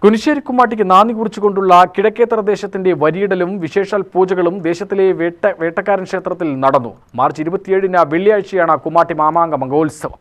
കുനിശ്ശേരി കുമ്മാട്ടിക്ക് നാന്ദി കുറിച്ചുകൊണ്ടുള്ള കിഴക്കേത്തറ ദേശത്തിന്റെ വരിയിടലും വിശേഷാൽ പൂജകളും ദേശത്തിലെ വേട്ടക്കാരൻ ക്ഷേത്രത്തിൽ നടന്നു. മാർച്ച് 27-ന് വെള്ളിയാഴ്ചയാണ് കുമ്മാട്ടി മാമാങ്ക മഹോത്സവം.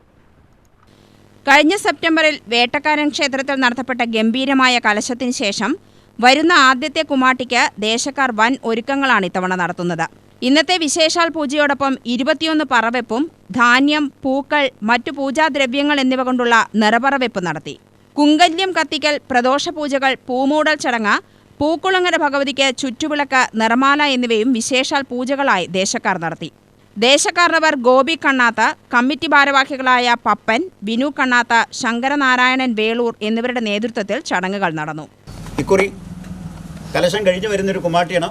കഴിഞ്ഞ സെപ്റ്റംബറിൽ വേട്ടക്കാരൻ ക്ഷേത്രത്തിൽ നടത്തപ്പെട്ട ഗംഭീരമായ കലശത്തിന് ശേഷം വരുന്ന ആദ്യത്തെ കുമ്മാട്ടിക്ക് ദേശക്കാർ വൻ ഒരുക്കങ്ങളാണ് ഇത്തവണ നടത്തുന്നത്. ഇന്നത്തെ വിശേഷാൽ പൂജയോടൊപ്പം 21 പറവെപ്പും ധാന്യം, പൂക്കൾ, മറ്റു പൂജാദ്രവ്യങ്ങൾ എന്നിവ കൊണ്ടുള്ള നിറപറവെപ്പ് നടത്തി. കുങ്കല്യം കത്തിക്കൽ, പ്രദോഷപൂജകൾ, പൂമൂടൽ ചടങ്ങ്, പൂക്കുളങ്ങര ഭഗവതിക്ക് ചുറ്റുവിളക്ക്, നിറമാല എന്നിവയും വിശേഷാൽ പൂജകളായി ദേശക്കാർ നടത്തി. ദേശക്കാർന്നവർ ഗോപി കണ്ണാത്ത, കമ്മിറ്റി ഭാരവാഹികളായ പപ്പൻ, വിനു കണ്ണാത്ത, ശങ്കരനാരായണൻ വേളൂർ എന്നിവരുടെ നേതൃത്വത്തിൽ ചടങ്ങുകൾ നടന്നു. ഇക്കുറി കലശം കഴിഞ്ഞു വരുന്നൊരു കുമ്മാട്ടിയാണ്.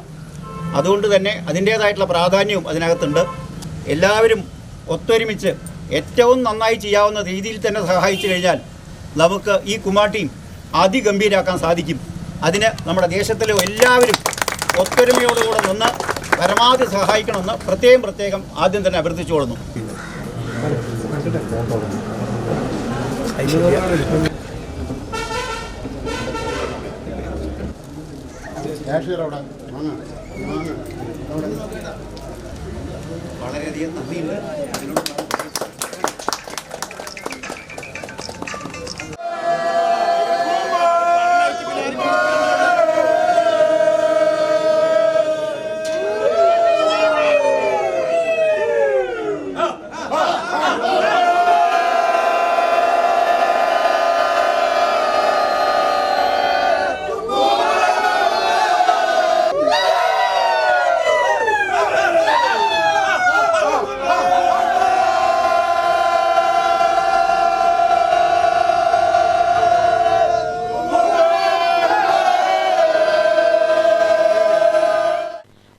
അതുകൊണ്ട് തന്നെ അതിൻ്റേതായിട്ടുള്ള പ്രാധാന്യവും അതിനകത്തുണ്ട്. എല്ലാവരും ഒത്തൊരുമിച്ച് ഏറ്റവും നന്നായി ചെയ്യാവുന്ന രീതിയിൽ തന്നെ സഹായിച്ചു കഴിഞ്ഞാൽ നമുക്ക് ഈ കുമ്മാട്ടിയും അതിഗംഭീരാക്കാൻ സാധിക്കും. അതിന് നമ്മുടെ ദേശത്തിലെ എല്ലാവരും ഒത്തൊരുമയോടുകൂടെ നിന്ന് പരമാവധി സഹായിക്കണമെന്ന് പ്രത്യേകം ആദ്യം തന്നെ അഭ്യർത്ഥിച്ചുകൊള്ളുന്നു. വളരെയധികം നന്ദിയുണ്ട്.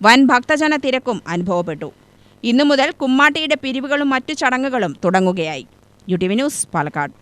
വൻ ഭക്തജന തിരക്കും അനുഭവപ്പെട്ടു. ഇന്നു മുതൽ കുമ്മാട്ടിയുടെ പിരിവുകളും മറ്റു ചടങ്ങുകളും തുടങ്ങുകയായി. UTV news, Palakkad.